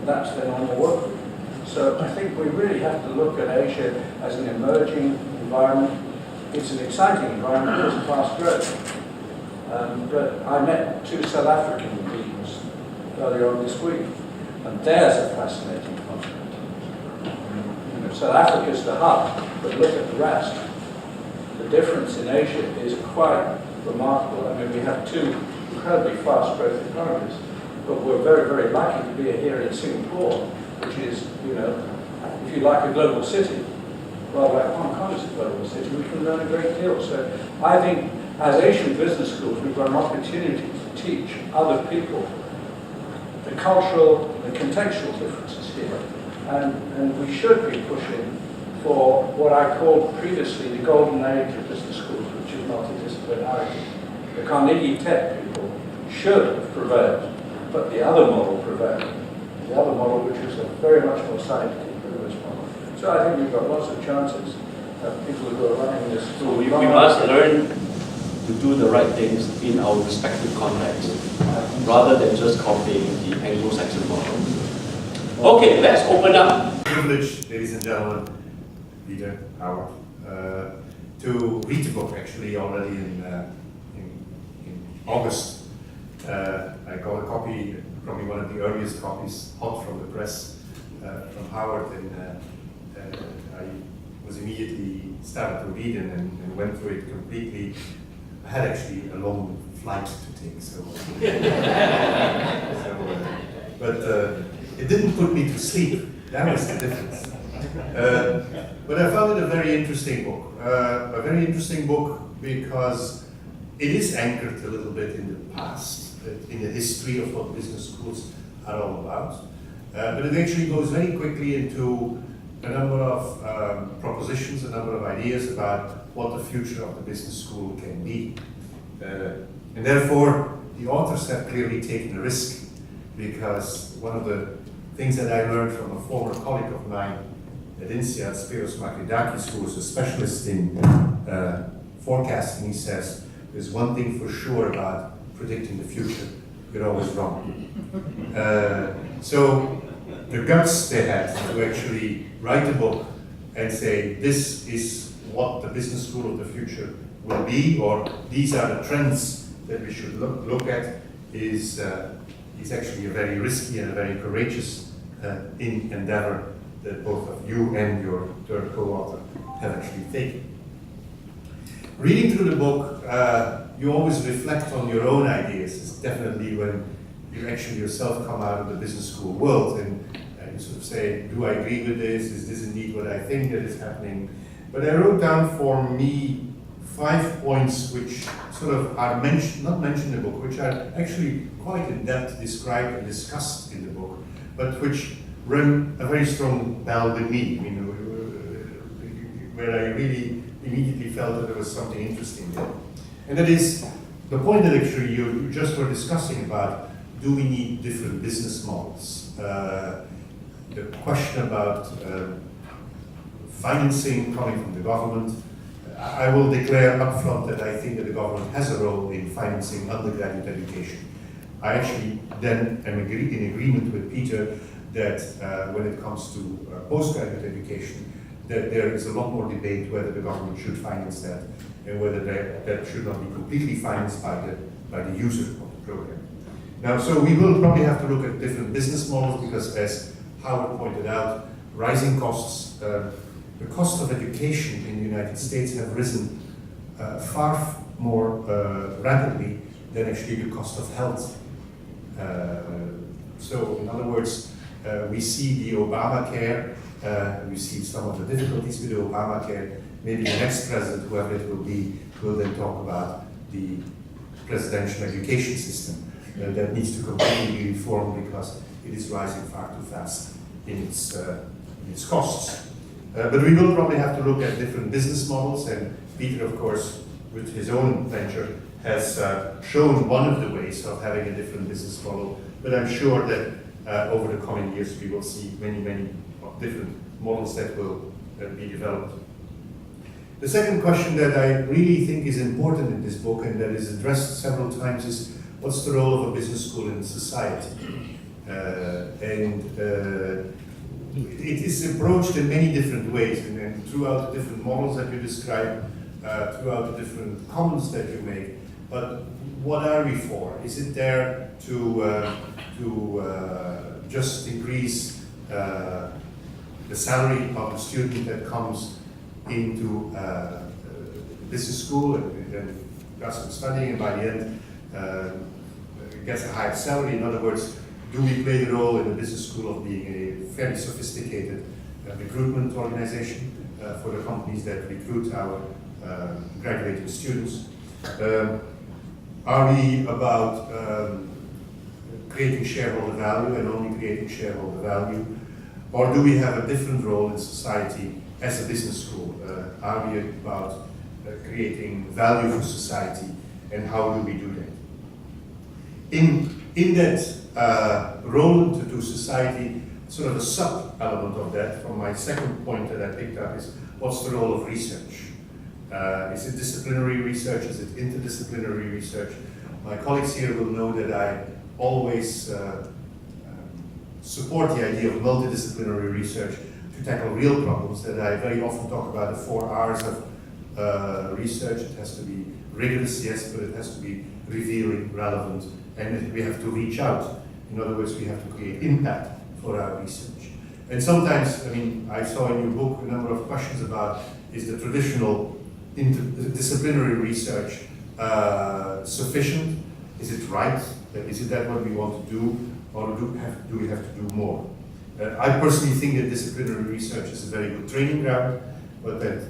That's their normal work week. So I think we really have to look at Asia as an emerging environment. It's an exciting environment, it's fast growth. But I met two South African deans earlier on this week, and there's a fascinating continent. You know, South Africa's the hub, but look at the rest. The difference in Asia is quite remarkable. I mean, we have two incredibly fast growth economies, but we're very, very lucky to be here in Singapore, which is, you know, if you like, a global city. Well, like Hong Kong is a global city, we can learn a great deal. So I think as Asian business schools, we've got an opportunity to teach other people the cultural, the contextual differences here. And we should be pushing for what I called previously the golden age of business schools, which is multidisciplinarity. The Carnegie Tech people should have prevailed, but the other model prevailed. The other model, which was a very much more scientific rigorous model. So I think we've got lots of chances of people who are running this. So we must learn to do the right things in our respective contexts, rather than just copying the Anglo-Saxon model. Okay, let's open up. Privilege, ladies and gentlemen, Peter, Howard, to read the book actually already in August. I got a copy, probably one of the earliest copies, hot from the press, from Howard, and I was immediately started to read it and went through it completely. I had actually a long flight to take, but it didn't put me to sleep. That was the difference. But I found it a very interesting book. A very interesting book because it is anchored a little bit in the past, in the history of what business schools are all about. But it actually goes very quickly into a number of propositions, a number of ideas about what the future of the business school can be. And therefore, the authors have clearly taken a risk, because one of the things that I learned from a former colleague of mine at INSEAD, Spiros Makridakis, who is a specialist in forecasting, he says, there's one thing for sure about predicting the future, you're always wrong. So the guts they had to actually write a book and say, this is what the business school of the future will be, or these are the trends that we should look at, is actually a very risky and a very courageous endeavor that both of you and your third co-author have actually taken. Reading through the book, you always reflect on your own ideas. It's definitely when you actually yourself come out of the business school world and you sort of say, do I agree with this? Is this indeed what I think that is happening? But I wrote down for me 5 points which sort of are not mentioned in the book, which are actually quite in depth described and discussed in the book, but which rang a very strong bell with me, you know, where I really immediately felt that there was something interesting there. And that is the point that actually you just were discussing about, do we need different business models? The question about financing coming from the government. I will declare upfront that I think that the government has a role in financing undergraduate education. I actually then am in agreement with Peter that when it comes to postgraduate education, that there is a lot more debate whether the government should finance that and whether that should not be completely financed by the user of the program. Now, so we will probably have to look at different business models because, as Howard pointed out, rising costs, the cost of education in the United States have risen far more rapidly than actually the cost of health. So, in other words, we see the Obamacare, we see some of the difficulties with the Obamacare. Maybe the next president, whoever it will be, will then talk about the presidential education system that needs to completely be reformed because it is rising far too fast in its costs. But we will probably have to look at different business models, and Peter, of course, with his own venture, has shown one of the ways of having a different business model, but I'm sure that over the coming years we will see many different models that will be developed. The second question that I really think is important in this book and that is addressed several times is, what's the role of a business school in society? It is approached in many different ways, and throughout the different models that you describe, throughout the different comments that you make. But what are we for? Is it there to just increase the salary of the student that comes into business school and does some studying, and by the end gets a higher salary? In other words, do we play the role in the business school of being a fairly sophisticated recruitment organization for the companies that recruit our graduating students? Are we about creating shareholder value and only creating shareholder value? Or do we have a different role in society as a business school? Are we about creating value for society, and how do we do that? In that role to society, sort of a sub-element of that, from my second point that I picked up, is what's the role of research? Is it disciplinary research? Is it interdisciplinary research? My colleagues here will know that I always support the idea of multidisciplinary research to tackle real problems, that I very often talk about the 4 R's of research. It has to be rigorous, yes, but it has to be revealing, relevant, and we have to reach out. In other words, we have to create impact for our research. And sometimes, I mean, I saw in your book a number of questions about, is the traditional interdisciplinary research sufficient? Is it right? Is it that what we want to do, or do we have to do more? I personally think that disciplinary research is a very good training ground, but that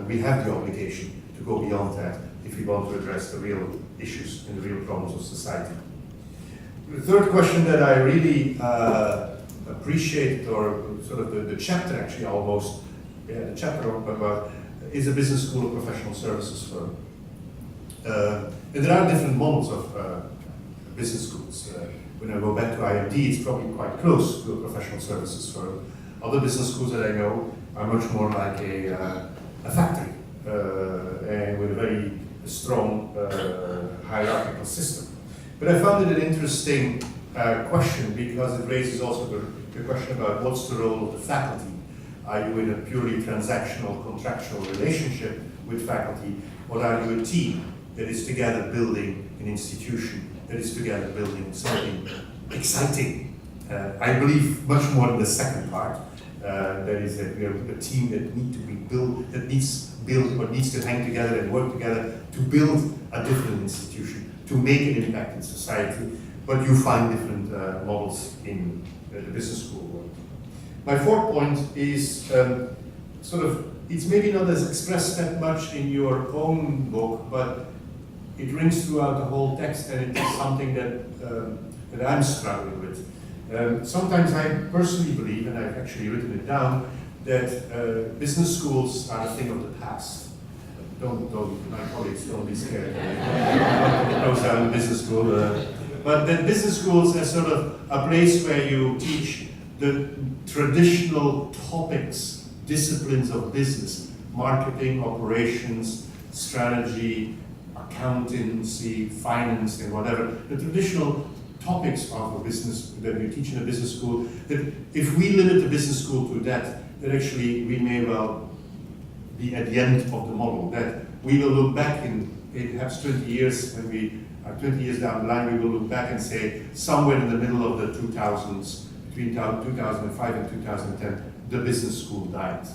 we have the obligation to go beyond that if we want to address the real issues and the real problems of society. The third question that I really appreciate, or sort of the chapter actually almost, the chapter about, is a business school or professional services firm. And there are different models of business schools. When I go back to IMD, it's probably quite close to a professional services firm. Other business schools that I know are much more like a factory, and with a very strong hierarchical system. But I found it an interesting question, because it raises also the question about what's the role of the faculty. Are you in a purely transactional, contractual relationship with faculty, or are you a team that is together building an institution, that is together building something exciting? I believe much more in the second part. That is that we are a team that needs to be built, that needs to hang together and work together to build a different institution, to make an impact in society. But you find different models in the business school world. My fourth point is it's maybe not as expressed that much in your own book, but it rings throughout the whole text, and it is something that I'm struggling with. Sometimes I personally believe, and I've actually written it down, that business schools are a thing of the past. My colleagues, don't be scared. It goes down in business school. But that business schools are sort of a place where you teach the traditional topics, disciplines of business, marketing, operations, strategy, accountancy, finance, and whatever, the traditional topics of a business that you teach in a business school, that if we limit the business school to that actually we may well be at the end of the model, that we will look back in perhaps 20 years, when we are 20 years down the line, we will look back and say, somewhere in the middle of the 2000s, between 2005 and 2010, the business school died.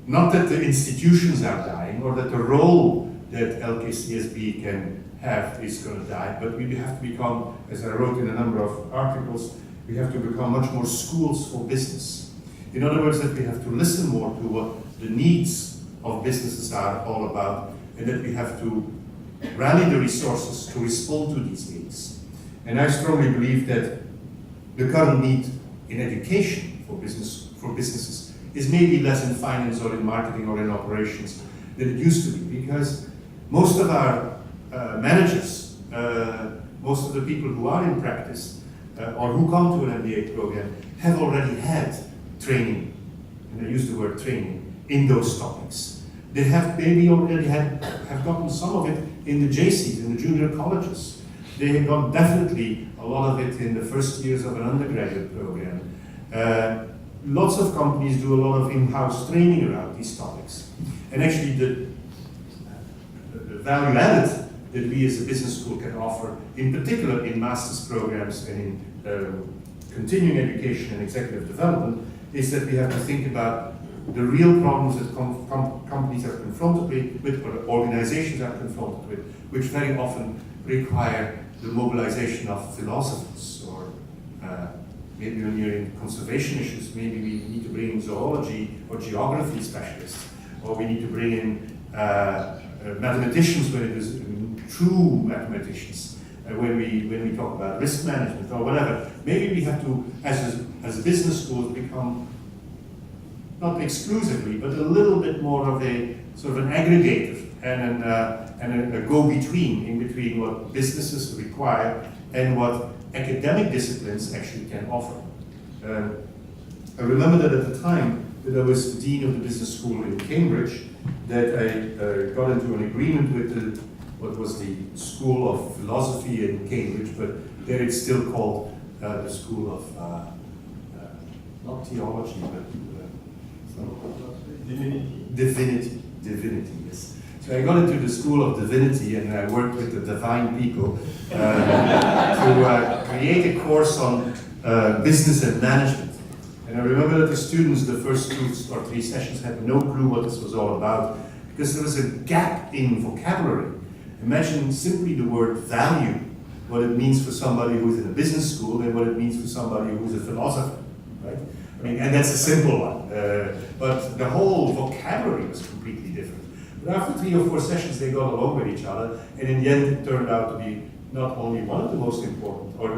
Not that the institutions are dying, or that the role that LKCSB can have is going to die, but we have to become, as I wrote in a number of articles, we have to become much more schools for business. In other words, that we have to listen more to what the needs of businesses are all about, and that we have to rally the resources to respond to these needs. And I strongly believe that the current need in education for businesses is maybe less in finance or in marketing or in operations than it used to be, because most of our managers, most of the people who are in practice or who come to an MBA program have already had training, and I use the word training, in those topics. They have maybe already have gotten some of it in the JCs, in the junior colleges. They have got definitely a lot of it in the first years of an undergraduate program. Lots of companies do a lot of in-house training around these topics. And actually the value added that we as a business school can offer, in particular in master's programs and in continuing education and executive development, is that we have to think about the real problems that companies are confronted with, or organizations are confronted with, which very often require the mobilization of philosophers, or maybe when you're in conservation issues, maybe we need to bring in zoology or geography specialists, or we need to bring in mathematicians when it is true mathematicians, when we talk about risk management or whatever. Maybe we have to, as business schools, become not exclusively, but a little bit more of a sort of an aggregator and a go-between in between what businesses require and what academic disciplines actually can offer. I remember that at the time that I was the dean of the business school in Cambridge, that I got into an agreement with what was the School of Philosophy in Cambridge, but there it's still called the School of, not theology, but divinity, yes. So I got into the School of Divinity, and I worked with the divine people to create a course on business and management. And I remember that the students, the first 2 or 3 sessions, had no clue what this was all about, because there was a gap in vocabulary. Imagine simply the word value, what it means for somebody who's in a business school and what it means for somebody who's a philosopher, right? I mean, and that's a simple one, but the whole vocabulary was completely different. But after 3 or 4 sessions, they got along with each other, and in the end, it turned out to be not only one of the most important or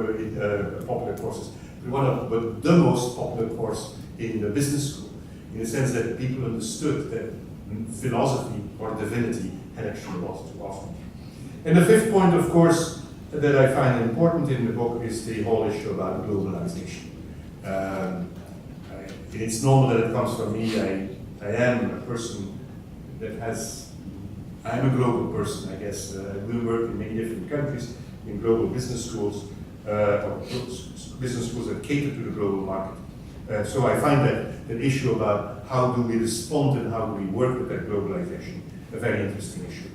popular courses, but the most popular course in the business school, in the sense that people understood that philosophy or divinity had actually a lot to offer. And the 5th point, of course, that I find important in the book is the whole issue about globalization. It's normal that it comes from me. I am a person that I'm a global person, I guess. We work in many different countries, in global business schools, or business schools that cater to the global market. So I find that issue about how do we respond and how do we work with that globalization a very interesting issue.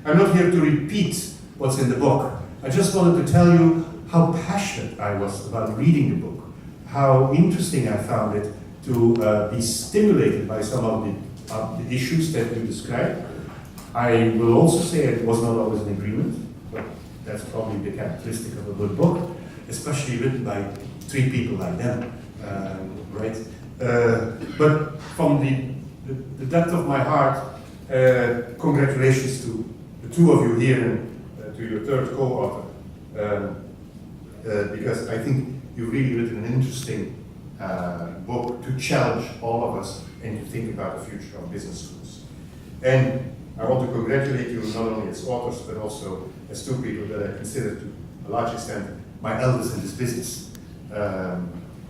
I'm not here to repeat what's in the book. I just wanted to tell you how passionate I was about reading the book, how interesting I found it to be stimulated by some of the issues that you described. I will also say it was not always an agreement, but that's probably the characteristic of a good book, especially written by 3 people like them, right? But from the depth of my heart, congratulations to the 2 of you here and to your 3rd co-author, because I think you've really written an interesting book to challenge all of us and to think about the future of business schools. And I want to congratulate you not only as authors, but also as 2 people that I consider to a large extent my elders in this business.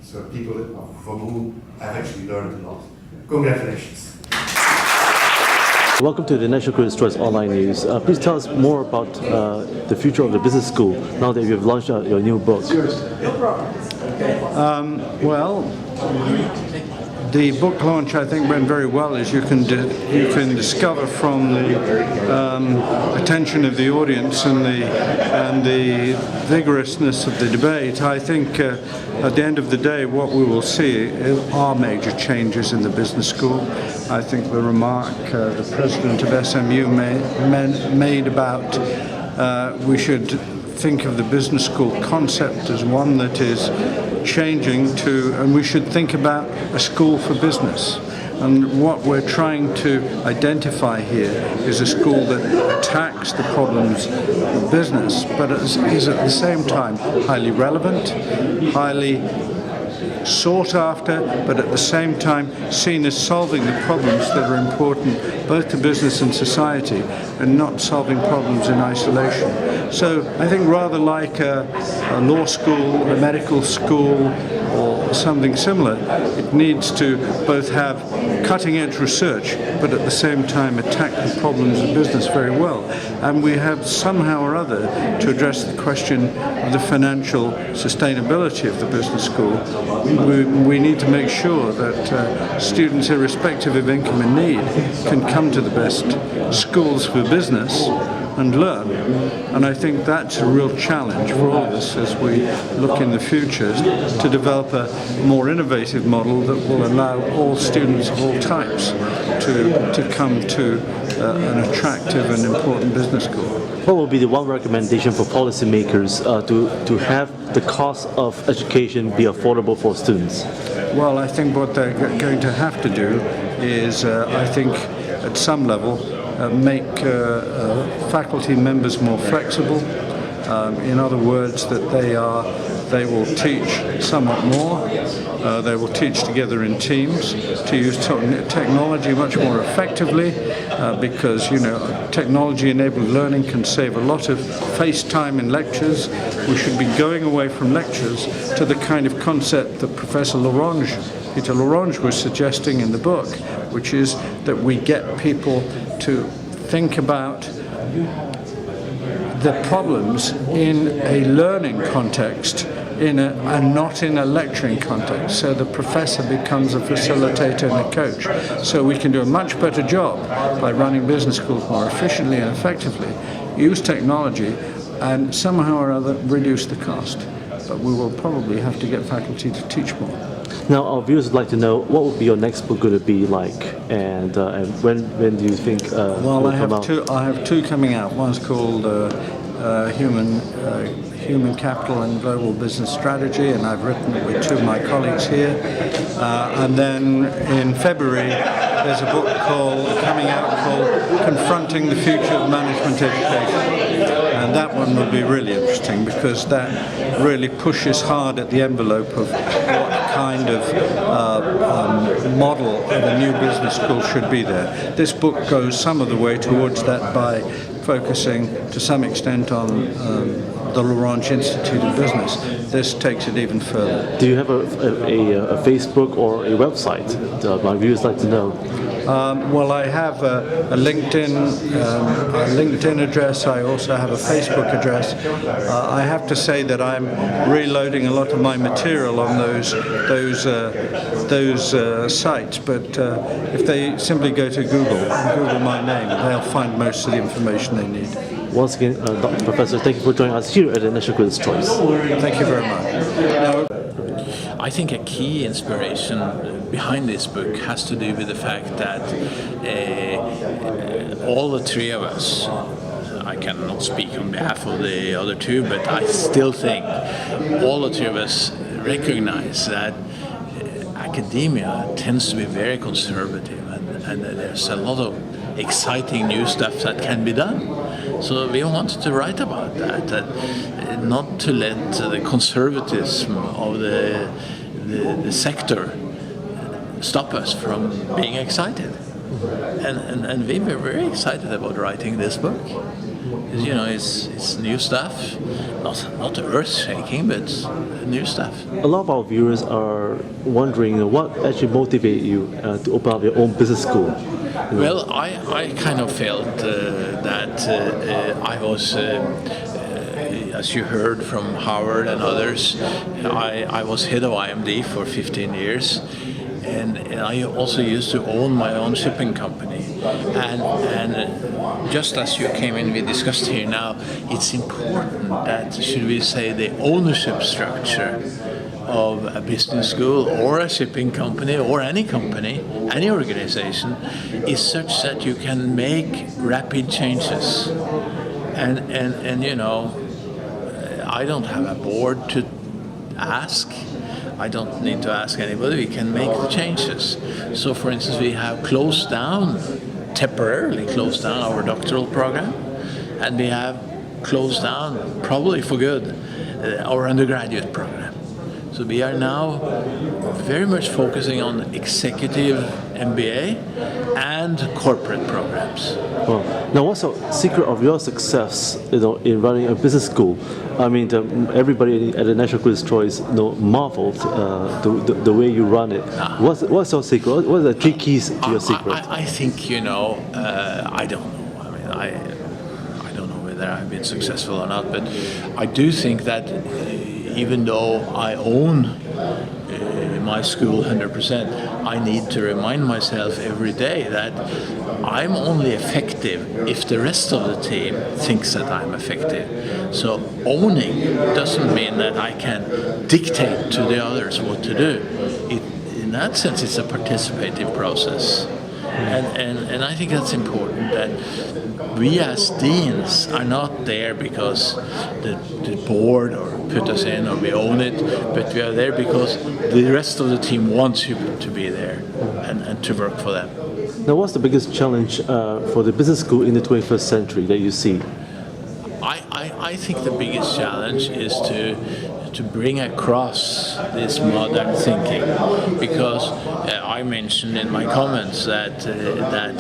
So people from whom I've actually learned a lot. Congratulations. Welcome to the National Credit Trust Online News. Please tell us more about the future of the business school now that you've launched your new book. Well, the book launch I think went very well, as you can discover from the attention of the audience and the vigorousness of the debate. I think at the end of the day what we will see are major changes in the business school. I think the remark the president of SMU made about we should think of the business school concept as one that is changing to, and we should think about a school for business. And what we're trying to identify here is a school that attacks the problems of business, but is at the same time highly relevant, highly sought after, but at the same time seen as solving the problems that are important both to business and society, and not solving problems in isolation. So I think rather like a law school, a medical school, or something similar, it needs to both have cutting-edge research, but at the same time attack the problems of business very well. And we have somehow or other to address the question of the financial sustainability of the business school. We need to make sure that students, irrespective of income and need, can come to the best schools for business, and learn. And I think that's a real challenge for all of us as we look in the future to develop a more innovative model that will allow all students of all types to come to an attractive and important business school. What would be the one recommendation for policymakers to have the cost of education be affordable for students? Well, I think what they're going to have to do is, I think, at some level, make faculty members more flexible. In other words, that they will teach somewhat more. They will teach together in teams to use technology much more effectively because, you know, technology-enabled learning can save a lot of face time in lectures. We should be going away from lectures to the kind of concept that Peter Lorange was suggesting in the book, which is that we get people to think about the problems in a learning context and not in a lecturing context. So the professor becomes a facilitator and a coach. So we can do a much better job by running business schools more efficiently and effectively, use technology, and somehow or other reduce the cost. But we will probably have to get faculty to teach more. Now, our viewers would like to know what would be your next book going to be like, and when do you think? Well, I have two coming out. One's called Human Capital and Global Business Strategy, and I've written it with two of my colleagues here. And then in February, there's a book coming out called Confronting the Future of Management Education. And that one will be really interesting because that really pushes hard at the envelope of what kind of model of a new business school should be there. This book goes some of the way towards that by focusing to some extent on the Lorange Institute of Business. This takes it even further. Do you have a Facebook or a website? My viewers like to know. Well, I have a LinkedIn address. I also have a Facebook address. I have to say that I'm reloading a lot of my material on those sites. But if they simply go to Google my name, they'll find most of the information they need. Once again, Dr. Professor, thank you for joining us here at the National Critics' Choice. Thank you very much. Now, I think a key inspiration behind this book has to do with the fact that all the three of us, I cannot speak on behalf of the other two, but I still think all the three of us recognize that academia tends to be very conservative, and there's a lot of exciting new stuff that can be done. So we wanted to write about that not to let the conservatism of the sector stop us from being excited. And we were very excited about writing this book. You know, it's new stuff, not earth-shaking, but new stuff. A lot of our viewers are wondering what actually motivated you to open up your own business school. Well, I kind of felt that I was, as you heard from Howard and others, I was head of IMD for 15 years. And I also used to own my own shipping company. And just as you came in, we discussed here now, it's important that, should we say, the ownership structure of a business school or a shipping company or any company, any organization, is such that you can make rapid changes. And you know, I don't have a board to ask. I don't need to ask anybody. We can make the changes. So, for instance, we have temporarily closed down our doctoral program, and we have closed down, probably for good, our undergraduate program. So we are now very much focusing on executive MBA and corporate programs. Well, now, what's the secret of your success, in running a business school? I mean, everybody at the National Critics' Choice, marveled the way you run it. What's your secret? What are the three keys to your secret? I think, I don't know. I mean, I don't know whether I've been successful or not, but I do think that even though I own my school 100%. I need to remind myself every day that I'm only effective if the rest of the team thinks that I'm effective. So owning doesn't mean that I can dictate to the others what to do. In that sense, it's a participative process. And I think that's important, that we as deans are not there because the board or put us in or we own it, but we are there because the rest of the team wants you to be there and to work for them. Now, what's the biggest challenge for the business school in the 21st century that you see? I think the biggest challenge is to bring across this modern thinking, because I mentioned in my comments that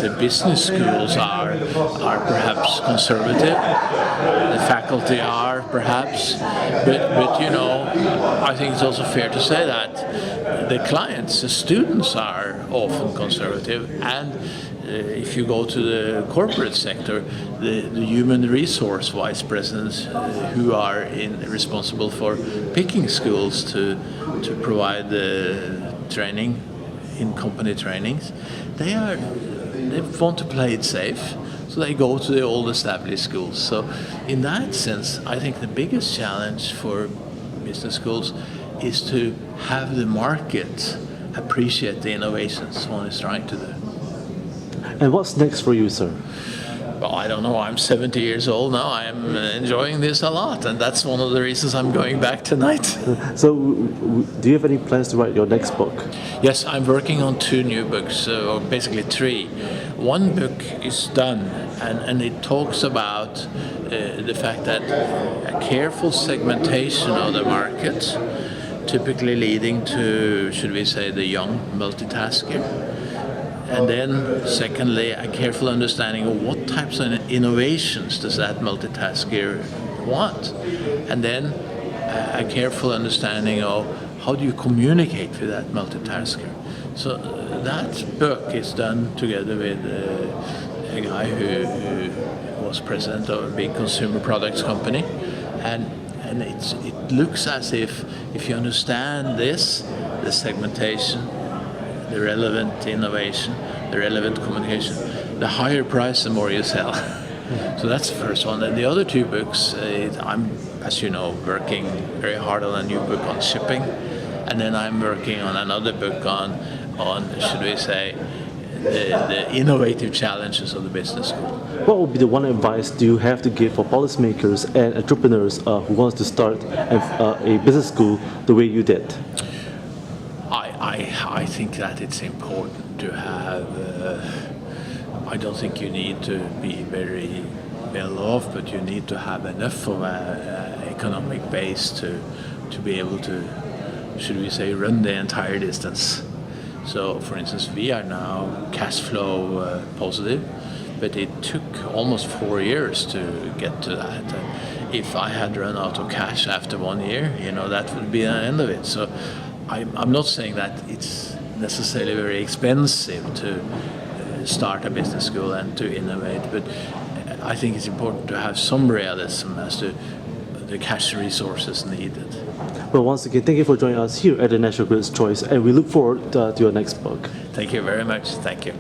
the business schools are perhaps conservative, the faculty are perhaps, but you know, I think it's also fair to say that the clients, the students are often conservative, and if you go to the corporate sector, the human resource vice presidents who are responsible for picking schools to provide the training in company trainings, they want to play it safe, so they go to the old established schools. So in that sense, I think the biggest challenge for business schools is to have the market appreciate the innovations one is trying to do. And what's next for you, sir? Well, I don't know. I'm 70 years old now. I'm enjoying this a lot, and that's one of the reasons I'm going back tonight. So, do you have any plans to write your next book? Yes, I'm working on 2 new books, or basically 3. One book is done, and it talks about the fact that a careful segmentation of the market, typically leading to, should we say, the young multitasker. And then, secondly, a careful understanding of what types of innovations does that multitasker want. And then a careful understanding of how do you communicate with that multitasker. So that book is done together with a guy who was president of a big consumer products company. And it looks as if you understand this, the segmentation, the relevant innovation, the relevant communication, the higher price, the more you sell. So that's the first one. And the other 2 books, I'm, as you know, working very hard on a new book on shipping, and then I'm working on another book on should we say, the innovative challenges of the business school. What would be the one advice do you have to give for policymakers and entrepreneurs who wants to start a business school the way you did? I think that it's important to have, I don't think you need to be very well off, but you need to have enough of an economic base to be able to, should we say, run the entire distance. So, for instance, we are now cash flow positive, but it took almost 4 years to get to that. And if I had run out of cash after 1 year, you know, that would be the end of it. So I'm not saying that it's necessarily very expensive to start a business school and to innovate, but I think it's important to have some realism as to the cash resources needed. Well, once again, thank you for joining us here at the National Critics' Choice, and we look forward to your next book. Thank you very much. Thank you.